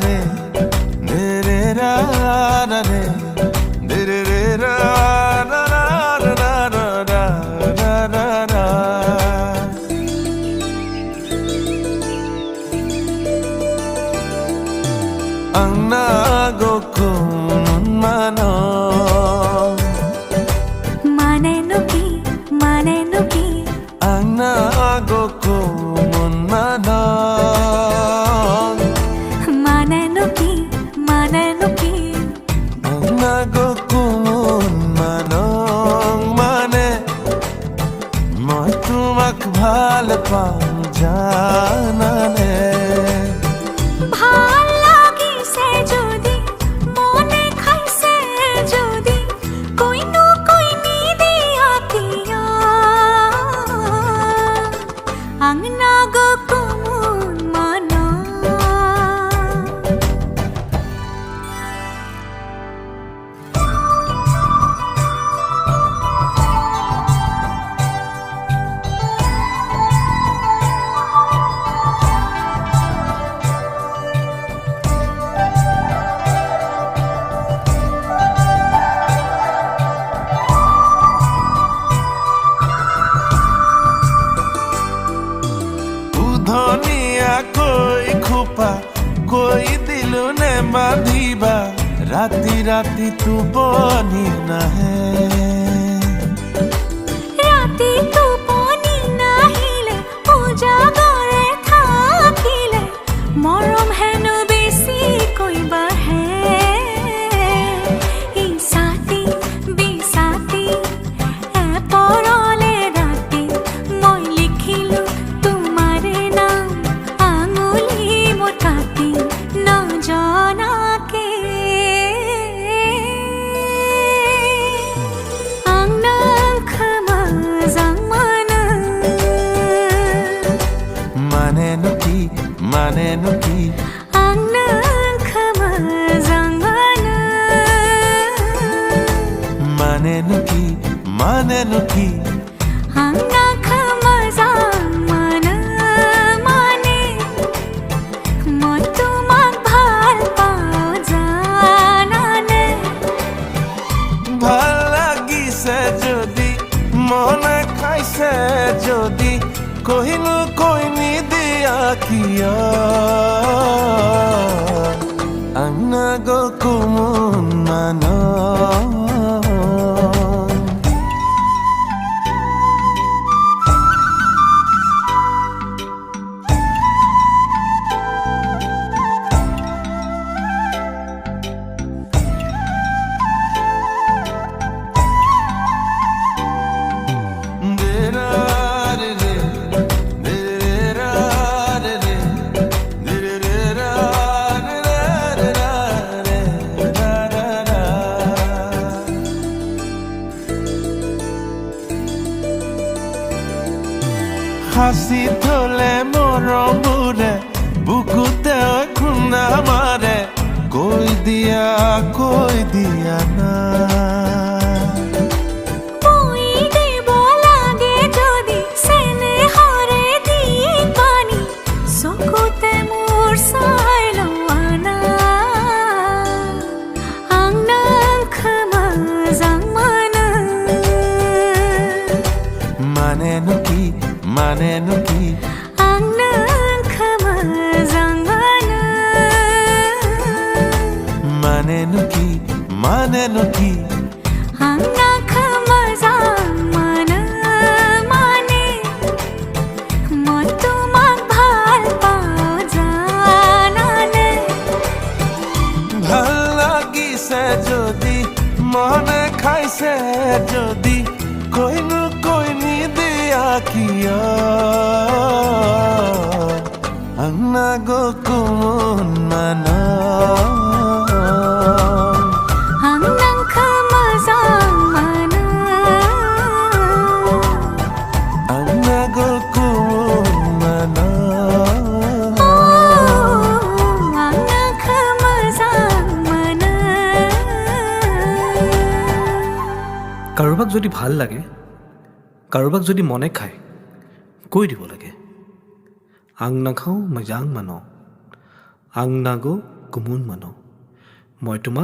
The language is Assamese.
रे रे रे रा रा रे रे रे रा रा रा रा रा रा रा रा Angna gokun mano mane nuki Angna gokun mano mane nuki Angna gokun mano mane moi tumak bhal pao janane धनिया कोई खुपा कोई दिलु ने बांधिबा राती राती तू बनी ना है राती तू बनी नाहिले पूजा करे थाकिले मरम हेनु बेसी कोई बाहे ई साथी बिसाती ए परले राती মই লিখিলো तुम्हारे नाम आंगुली मोटाती न जाना के आंगना खमा जमाना माने नुकी आंगना खमा जमाना माने नुकी आंगना खमा जमाना माने মই তোমাক ভাল পাওঁ জানানে ভাল লাগিছে যদি মনে খাইছে যদি কহিনো কৈ নিদিয়া কিয় আংনা গকুমন মানো হাসি থলে মৰমবোৰে বুকুতে খুন্দা মাৰে কৈ দিয়া না মই দেব লাগে যদি চেনেহৰে দি পানী চকুতে মোৰ চাই লোৱানা আংনা খমা জামানা মানে নুকি আংনা খমা জামানা মানে নুকি আংনা খমা জামানা মানে মই তোমাক ভাল পাওঁ জানানে ভাল লাগিছে যদি মনে খাইছে যদি কইনো কৈ নিদিয়া কিয় আংনা গকুমন মানো আংনা খমা জামানা আংনা গকুমন মানো আংনা খমা জামানা কাৰোবাক যদি ভাল লাগে কাৰোবাক যদি মনে খায় কৈ দিব লাগে আং নাখাওঁ মই যাং মানো আং নাগো গুমোন মানো মই তোমাক